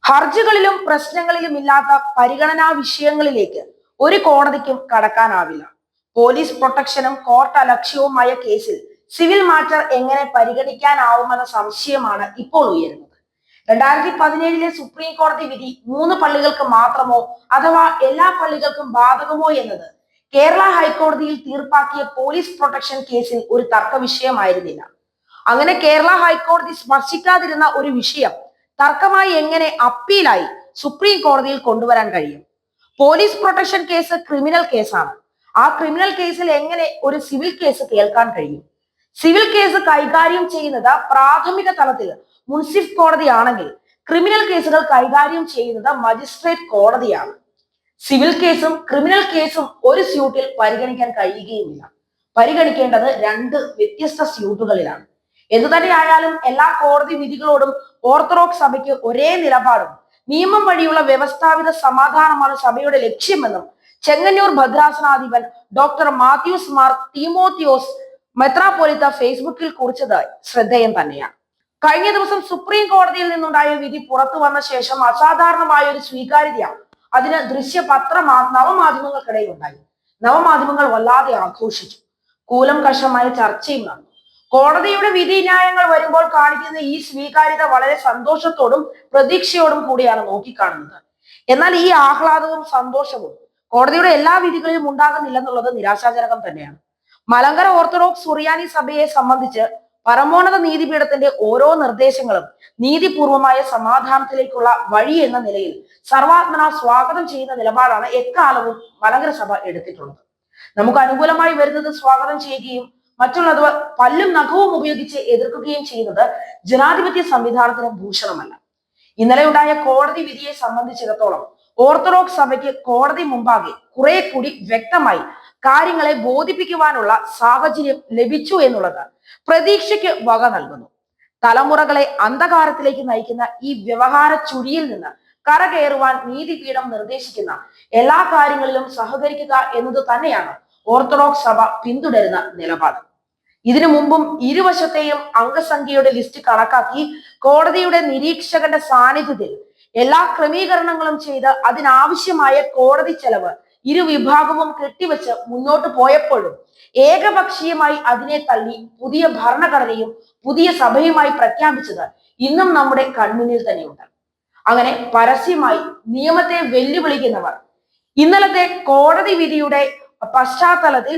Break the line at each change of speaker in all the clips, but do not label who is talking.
ഹർജികളിലും പ്രശ്നങ്ങളിലും ഇല്ലാത്ത പരിഗണനാ വിഷയങ്ങളിലേക്ക് ഒരു കോടതിക്കും കടക്കാനാവില്ല. പോലീസ് പ്രൊട്ടക്ഷനും കോർട്ട് അലക്ഷ്യവുമായ കേസിൽ സിവിൽ മാറ്റർ എങ്ങനെ പരിഗണിക്കാനാവുമെന്ന സംശയമാണ് ഇപ്പോൾ ഉയരുന്നത്. 2017 സുപ്രീം കോടതി വിധി 3 പള്ളികൾക്ക് മാത്രമോ അഥവാ എല്ലാ പള്ളികൾക്കും ബാധകമോ എന്നത് കേരള ഹൈക്കോടതിയിൽ തീർപ്പാക്കിയ പോലീസ് പ്രൊട്ടക്ഷൻ കേസിൽ ഒരു തർക്ക വിഷയമായിരുന്നില്ല. അങ്ങനെ കേരള ഹൈക്കോടതി സ്പർശിക്കാതിരുന്ന ഒരു വിഷയം തർക്കമായി എങ്ങനെ അപ്പീലായി സുപ്രീം കോടതിയിൽ കൊണ്ടുവരാൻ കഴിയും? പോലീസ് പ്രൊട്ടക്ഷൻ കേസ് ക്രിമിനൽ കേസാണ്. ആ ക്രിമിനൽ കേസിൽ എങ്ങനെ ഒരു സിവിൽ കേസ് കേൾക്കാൻ കഴിയും? സിവിൽ കേസ് കൈകാര്യം ചെയ്യുന്നത് പ്രാഥമിക തലത്തിൽ മുൻസിഫ് കോടതിയാണെങ്കിൽ ക്രിമിനൽ കേസുകൾ കൈകാര്യം ചെയ്യുന്നത് മജിസ്ട്രേറ്റ് കോടതിയാണ്. സിവിൽ കേസും ക്രിമിനൽ കേസും ഒരു സ്യൂട്ടിൽ പരിഗണിക്കാൻ കഴിയുകയുമില്ല. പരിഗണിക്കേണ്ടത് 2 വ്യത്യസ്ത സ്യൂട്ടുകളിലാണ്. എന്തുതന്നെയായാലും എല്ലാ കോടതി വിധികളോടും ഓർത്തഡോക്സ് സഭയ്ക്ക് ഒരേ നിലപാടും നിയമം വഴിയുള്ള വ്യവസ്ഥാപിത സമാധാനമാണ് സഭയുടെ ലക്ഷ്യമെന്നും ചെങ്ങന്നൂർ ഭദ്രാസനാധിപൻ ഡോക്ടർ മാത്യൂസ് മാർ തീമോത്തിയോസ് മെത്രാപ്പൊലീത്ത ഫേസ്ബുക്കിൽ കുറിച്ചത് ശ്രദ്ധേയം തന്നെയാണ്. കഴിഞ്ഞ ദിവസം സുപ്രീം കോടതിയിൽ നിന്നുണ്ടായ വിധി പുറത്തു വന്ന ശേഷം അസാധാരണമായ ഒരു സ്വീകാര്യത അതിന് നവമാധ്യമങ്ങൾക്കിടയിൽ ഉണ്ടായി. നവമാധ്യമങ്ങൾ വല്ലാതെ ആഘോഷിച്ചു. കൂലംകഷമായ ചർച്ചയും നടന്നു. കോടതിയുടെ വിധിന്യായങ്ങൾ വരുമ്പോൾ കാണിക്കുന്ന ഈ സ്വീകാര്യത വളരെ സന്തോഷത്തോടും പ്രതീക്ഷയോടും കൂടിയാണ് നോക്കിക്കാണുന്നത്. എന്നാൽ ഈ ആഹ്ലാദവും സന്തോഷവും കോടതിയുടെ എല്ലാ വിധികളിലും ഉണ്ടാകുന്നില്ലെന്നുള്ളത് നിരാശാജനകം തന്നെയാണ്. മലങ്കര ഓർത്തഡോക്സ് സുറിയാനി സഭയെ സംബന്ധിച്ച് പരമോന്നത നീതിപീഠത്തിന്റെ ഓരോ നിർദ്ദേശങ്ങളും നീതിപൂർവമായ സമാധാനത്തിലേക്കുള്ള വഴി എന്ന നിലയിൽ സർവാത്മന സ്വാഗതം ചെയ്യുന്ന നിലപാടാണ് എക്കാലവും മലങ്കര സഭ എടുത്തിട്ടുള്ളത്. നമുക്ക് അനുകൂലമായി വരുന്നത് സ്വാഗതം ചെയ്യുകയും മറ്റുള്ളവർ പല്ലും നഖവും ഉപയോഗിച്ച് എതിർക്കുകയും ചെയ്യുന്നത് ജനാധിപത്യ സംവിധാനത്തിന് ഭൂഷണമല്ല. ഇന്നലെ ഉണ്ടായ കോടതി വിധിയെ സംബന്ധിച്ചിടത്തോളം ഓർത്തഡോക്സ് സഭയ്ക്ക് കോടതി മുമ്പാകെ കുറെ കൂടി വ്യക്തമായി കാര്യങ്ങളെ ബോധിപ്പിക്കുവാനുള്ള സാഹചര്യം ലഭിച്ചു എന്നുള്ളത് പ്രതീക്ഷയ്ക്ക് വക നൽകുന്നു. തലമുറകളെ അന്ധകാരത്തിലേക്ക് നയിക്കുന്ന ഈ വ്യവഹാര ചുഴിയിൽ നിന്ന് കരകയറുവാൻ നീതിപീഠം നിർദ്ദേശിക്കുന്ന എല്ലാ കാര്യങ്ങളിലും സഹകരിക്കുക എന്നത് തന്നെയാണ് ഓർത്തഡോക്സ് സഭ പിന്തുടരുന്ന നിലപാട്. ഇതിനു മുമ്പും ഇരുവശത്തെയും അംഗസംഖ്യയുടെ ലിസ്റ്റ് കണക്കാക്കി കോടതിയുടെ നിരീക്ഷകന്റെ സാന്നിധ്യത്തിൽ എല്ലാ ക്രമീകരണങ്ങളും ചെയ്ത് അതിനാവശ്യമായ കോടതി ചെലവ് ഇരുവിഭാഗവും കെട്ടിവെച്ച് മുന്നോട്ട് പോയപ്പോഴും ഏകപക്ഷീയമായി അതിനെ തള്ളി പുതിയ ഭരണഘടനയും പുതിയ സഭയുമായി പ്രഖ്യാപിച്ചത് ഇന്നും നമ്മുടെ കൺമുന്നിൽ തന്നെയുണ്ട്. അങ്ങനെ പരസ്യമായി നിയമത്തെ വെല്ലുവിളിക്കുന്നവർ ഇന്നലത്തെ കോടതി വിധിയുടെ പശ്ചാത്തലത്തിൽ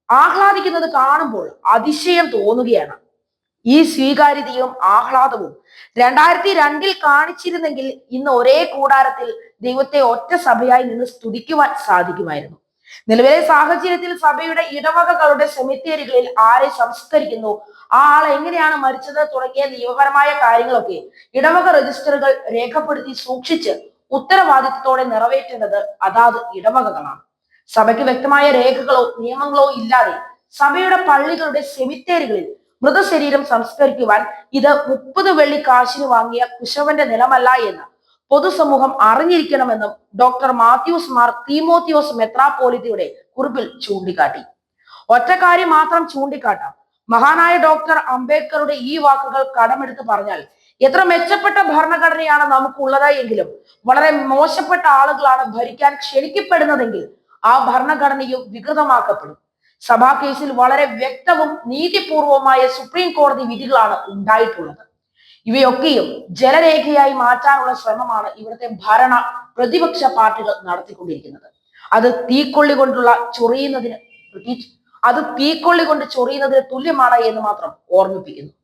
ആഹ്ലാദിക്കുന്നത് കാണുമ്പോൾ അതിശയം തോന്നുകയാണ്. ഈ സ്വീകാര്യതയും ആഹ്ലാദവും 2002 കാണിച്ചിരുന്നെങ്കിൽ ഇന്ന് ഒരേ കൂടാരത്തിൽ ദൈവത്തെ ഒറ്റ സഭയായി നിന്ന് സ്തുതിക്കുവാൻ സാധിക്കുമായിരുന്നു. നിലവിലെ സാഹചര്യത്തിൽ സഭയുടെ ഇടവകകളുടെ സെമിത്തേരികളിൽ ആരെ സംസ്കരിക്കുന്നു, ആ ആൾ എങ്ങനെയാണ് മരിച്ചത് തുടങ്ങിയ നിയമപരമായ കാര്യങ്ങളൊക്കെ ഇടവക രജിസ്റ്ററുകൾ രേഖപ്പെടുത്തി സൂക്ഷിച്ച് ഉത്തരവാദിത്വത്തോടെ നിറവേറ്റേണ്ടത് അതാത് ഇടവകകളാണ്. സഭയ്ക്ക് വ്യക്തമായ രേഖകളോ നിയമങ്ങളോ ഇല്ലാതെ സഭയുടെ പള്ളികളുടെ സെമിത്തേരികളിൽ മൃതശരീരം സംസ്കരിക്കുവാൻ ഇത് 30 വെള്ളി കാശിന് വാങ്ങിയ കുശവന്റെ നിലമല്ല എന്ന് പൊതുസമൂഹം അറിഞ്ഞിരിക്കണമെന്നും ഡോക്ടർ മാത്യൂസ് മാർ തീമോത്തിയോസ് മെത്രാപ്പൊലീത്തയുടെ കുറിപ്പിൽ ചൂണ്ടിക്കാട്ടി. ഒറ്റ കാര്യം മാത്രം ചൂണ്ടിക്കാട്ടാം. മഹാനായ ഡോക്ടർ അംബേദ്കറുടെ ഈ വാക്കുകൾ കടമെടുത്ത് പറഞ്ഞാൽ എത്ര മെച്ചപ്പെട്ട ഭരണഘടനയാണ് നമുക്കുള്ളത് എങ്കിലും വളരെ മോശപ്പെട്ട ആളുകളാണ് ഭരിക്കാൻ ക്ഷണിക്കപ്പെടുന്നതെങ്കിൽ ആ ഭരണഘടനയും വികൃതമാക്കപ്പെടും. സഭാ കേസിൽ വളരെ വ്യക്തവും നീതിപൂർവമായ സുപ്രീം കോടതി വിധികളാണ് ഉണ്ടായിട്ടുള്ളത്. ഇവയൊക്കെയും ജലരേഖയായി മാറ്റാനുള്ള ശ്രമമാണ് ഇവിടുത്തെ ഭരണ പ്രതിപക്ഷ പാർട്ടികൾ നടത്തിക്കൊണ്ടിരിക്കുന്നത്. അത് തീക്കൊള്ളി കൊണ്ട് ചൊറിയുന്നതിന് തുല്യമാണ് എന്ന് മാത്രം ഓർമ്മിപ്പിക്കുന്നു.